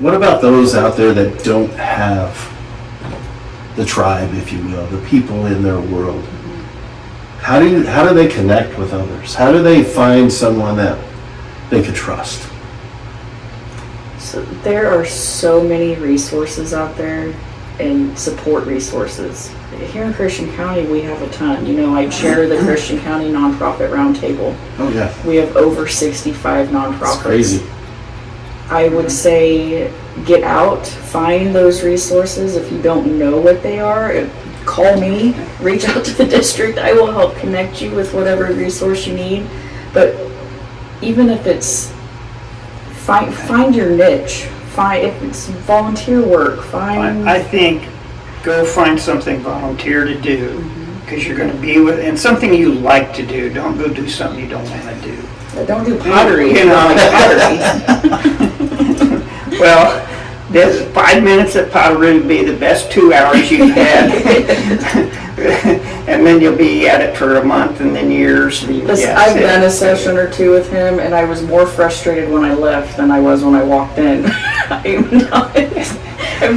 What about those out there that don't have the tribe, if you will, the people in their world? How do they connect with others? How do they find someone that they could trust? So there are so many resources out there and support resources. Here in Christian County, we have a ton. I chair the Christian County Nonprofit Roundtable. Oh yeah. We have over 65 nonprofits. That's crazy. I would say get out, find those resources. If you don't know what they are, call me, reach out to the district. I will help connect you with whatever resource you need. But even if it's find your niche. If it's volunteer work, I think go find something volunteer to do, because you're going to be with, and something you like to do. Don't go do something you don't want to do. Don't do pottery. Pottery. Well, there's 5 minutes at pottery would be the best 2 hours you've had. And then you'll be at it for a month and then years. I've done a session or two with him, and I was more frustrated when I left than I was when I walked in. I'm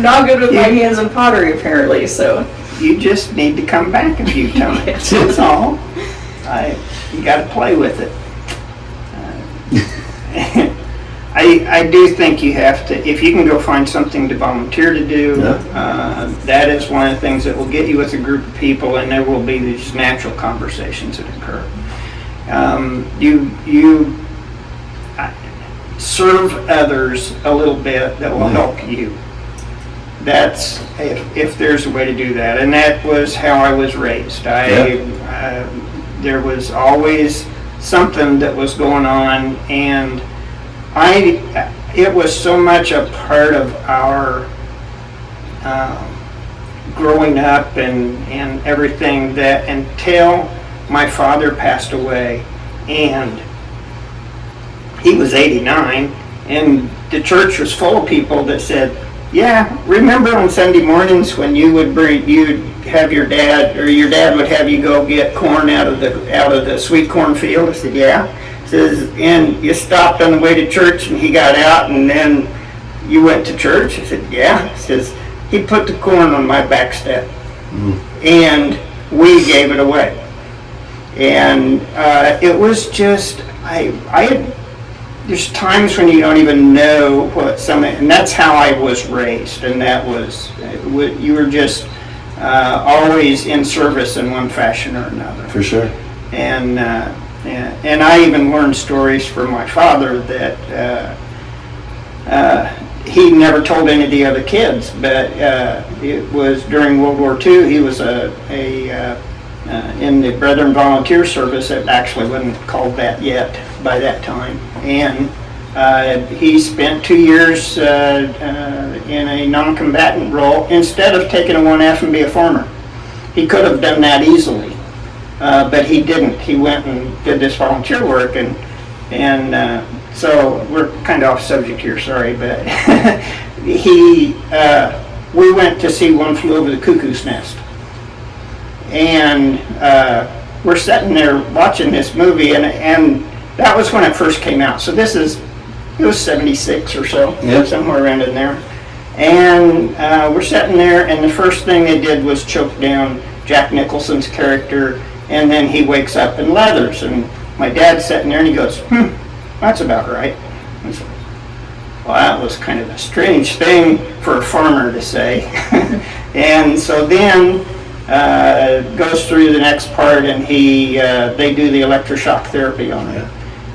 not good with my hands in pottery, apparently. So you just need to come back a few times. That's all. You got to play with it. I do think you have to, if you can go find something to volunteer to do, that is one of the things that will get you with a group of people, and there will be these natural conversations that occur. You serve others a little bit that will help you. That's, if there's a way to do that, and that was how I was raised. There was always something that was going on, and it was so much a part of our growing up and everything, that until my father passed away, and he was 89, and the church was full of people that said, yeah, remember on Sunday mornings when you'd have your dad, or your dad would have you go get corn out of the sweet corn field? I said, yeah. Says, and you stopped on the way to church and he got out and then you went to church? I said, yeah. He says, he put the corn on my back step and we gave it away. And it was just, there's times when you don't even know what something, and that's how I was raised, and that was, you were just always in service in one fashion or another. For sure. And I even learned stories from my father that he never told any of the other kids, but it was during World War II. He was in the Brethren Volunteer Service. It actually wasn't called that yet by that time. And he spent 2 years in a non-combatant role instead of taking a 1F and be a farmer. He could have done that easily. But he didn't. He went and did this volunteer work, and so we're kind of off subject here. Sorry, but we went to see One Flew Over the Cuckoo's Nest, and we're sitting there watching this movie, and that was when it first came out. So it was 76 or so, somewhere around in there, and we're sitting there, and the first thing they did was choke down Jack Nicholson's character. And then he wakes up in leathers, and my dad's sitting there and he goes, that's about right. I said, well, that was kind of a strange thing for a farmer to say. And so then goes through the next part, and they do the electroshock therapy on it.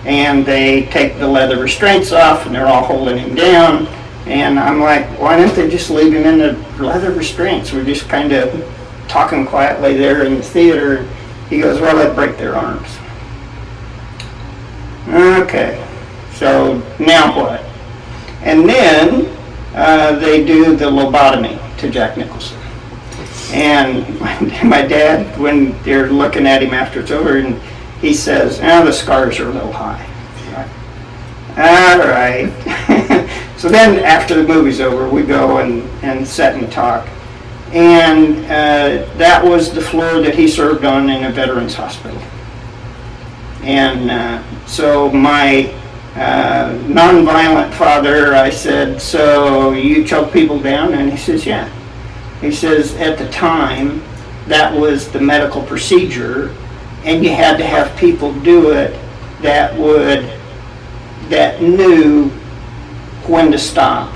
And they take the leather restraints off, and they're all holding him down. And I'm like, why didn't they just leave him in the leather restraints? We're just kind of talking quietly there in the theater. He goes, well, they'd break their arms. Okay, so now what? And then they do the lobotomy to Jack Nicholson. And my dad, when they're looking at him after it's over, and he says, the scars are a little high. All right. So then after the movie's over, we go and sit and talk. And that was the floor that he served on in a veterans hospital. And so my nonviolent father. I said, so you choke people down? And he says, yeah. He says, at the time, that was the medical procedure, and you had to have people do it that knew when to stop,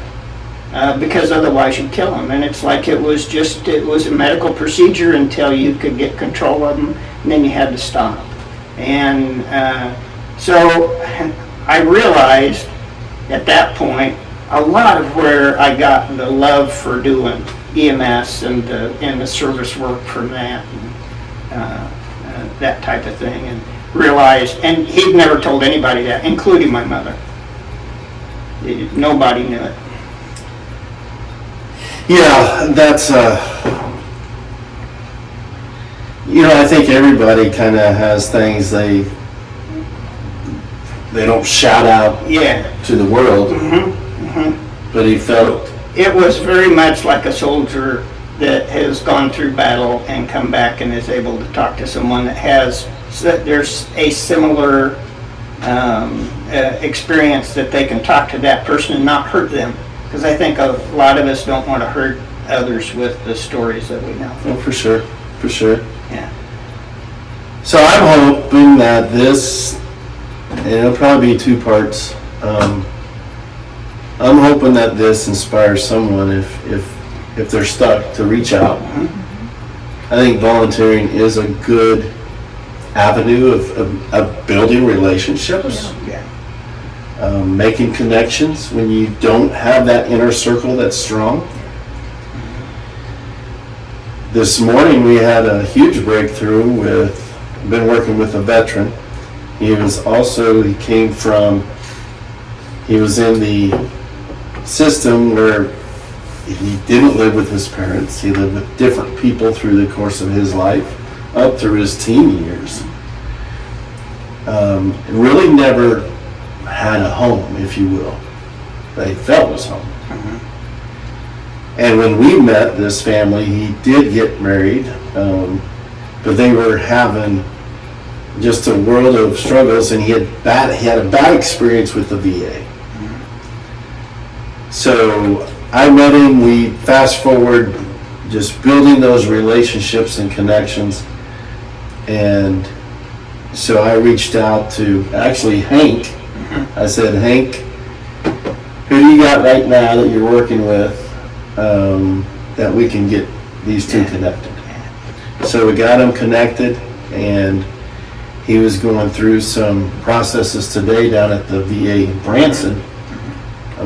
because otherwise you'd kill them. And it's like it was a medical procedure until you could get control of them, and then you had to stop. And so I realized at that point a lot of where I got the love for doing EMS and the service work from that, and that type of thing, and realized, and he'd never told anybody that, including my mother. Nobody knew it. Yeah, that's, I think everybody kind of has things they don't shout out to the world, but he felt. It was very much like a soldier that has gone through battle and come back and is able to talk to someone that there's a similar experience, that they can talk to that person and not hurt them. Because I think a lot of us don't want to hurt others with the stories that we know. Oh, for sure. Yeah. So I'm hoping that this, and it'll probably be 2 parts. I'm hoping that this inspires someone, if they're stuck, to reach out. I think volunteering is a good avenue of building relationships. Yeah. Making connections when you don't have that inner circle that's strong. This morning we had a huge breakthrough been working with a veteran. He was in the system where he didn't live with his parents. He lived with different people through the course of his life, up through his teen years. Really never had a home, if you will, that he felt was home. And when we met this family, he did get married, but they were having just a world of struggles, and he had a bad experience with the VA. So I met him, we fast forward, just building those relationships and connections. And so I reached out to, actually, Hank. I said, Hank, who do you got right now that you're working with that we can get these 2 connected? So we got him connected, and he was going through some processes today down at the VA in Branson,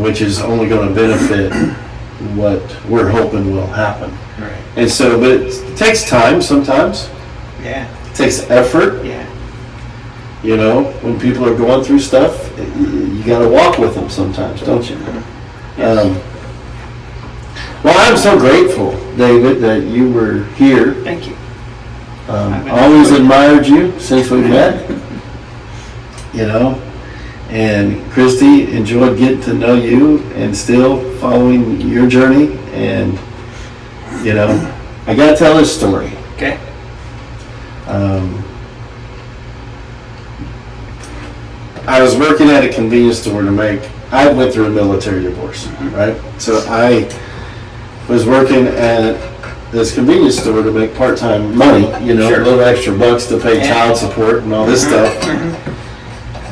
which is only going to benefit what we're hoping will happen. Right. And so, but it takes time sometimes. Yeah. It takes effort. Yeah. When people are going through stuff, you got to walk with them sometimes, don't you? Yes. Well, I'm so grateful, David, that you were here. Thank you. Always admired you since we met. And Christy, enjoyed getting to know you and still following your journey. And, I got to tell this story. Okay. I was working at a convenience store I went through a military divorce, right? So I was working at this convenience store to make part-time money, Sure. a little extra bucks to pay child support and all this stuff.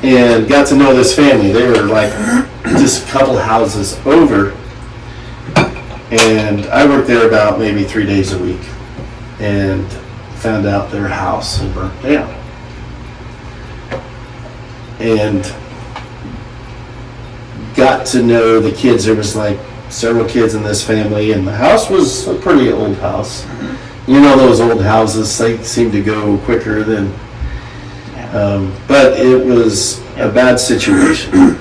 And got to know this family. They were like just a couple houses over. And I worked there about maybe 3 days a week, and found out their house had burnt down. And got to know the kids. There was like several kids in this family, and the house was a pretty old house. Those old houses, they seem to go quicker than, but it was a bad situation.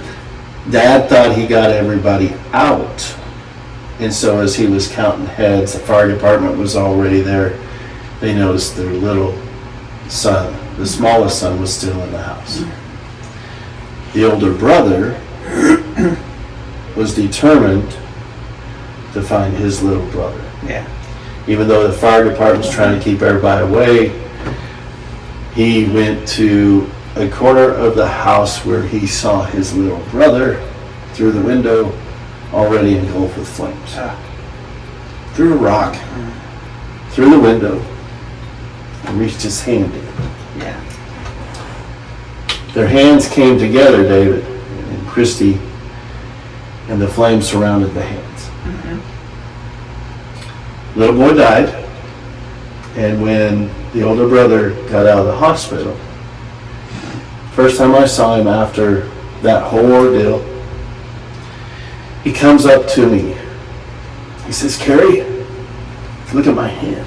Dad thought he got everybody out, and so as he was counting heads, the fire department was already there. They noticed their little son, the smallest son, was still in the house. The older brother was determined to find his little brother. Yeah. Even though the fire department was trying to keep everybody away, he went to a corner of the house where he saw his little brother through the window, already engulfed with flames. Threw a rock through the window and reached his hand in. Yeah. Their hands came together, David and Christy, and the flames surrounded the hands. Little boy died, and when the older brother got out of the hospital, first time I saw him after that whole ordeal, he comes up to me. He says, "Carrie, look at my hand.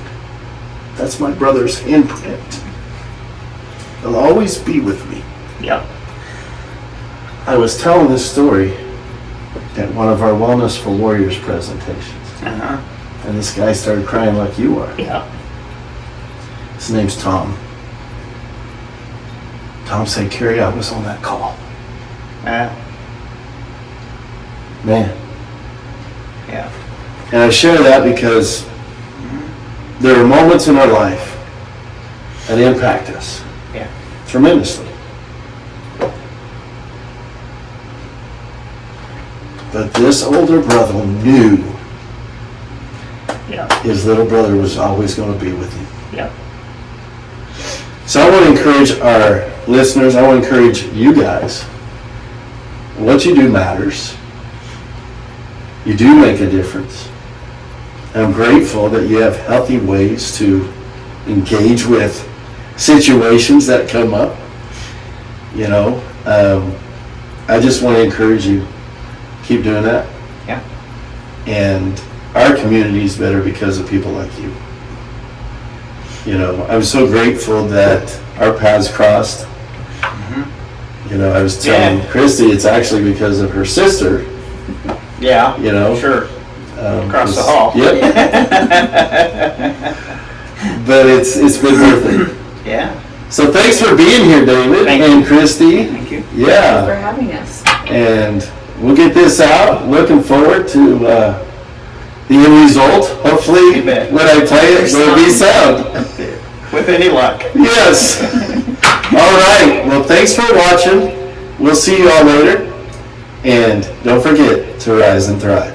That's my brother's handprint. They'll always be with me." Yep. I was telling this story at one of our Wellness for Warriors presentations, and this guy started crying like you are. Yeah. His name's Tom. Tom said, "Carrie, I was on that call." Man. Yeah. And I share that because there are moments in our life that impact us tremendously. But this older brother knew his little brother was always going to be with him. Yeah. So I want to encourage our listeners, I want to encourage you guys. What you do matters. You do make a difference. I'm grateful that you have healthy ways to engage with situations that come up. You know, I just want to encourage you, keep doing that. Yeah. And our community is better because of people like you. You know, I'm so grateful that our paths crossed. You know, I was telling Christy it's actually because of her sister. Yeah. You know, sure. Across the hall. Yep. But it's been worth it. Yeah. So thanks for being here, David and Christy. Thank you. Yeah. Thank you for having us. And we'll get this out. Looking forward to the end result. Hopefully, You bet. when I play it, it'll be sound. With any luck. Yes. All right. Well, thanks for watching. We'll see you all later. And don't forget to rise and thrive.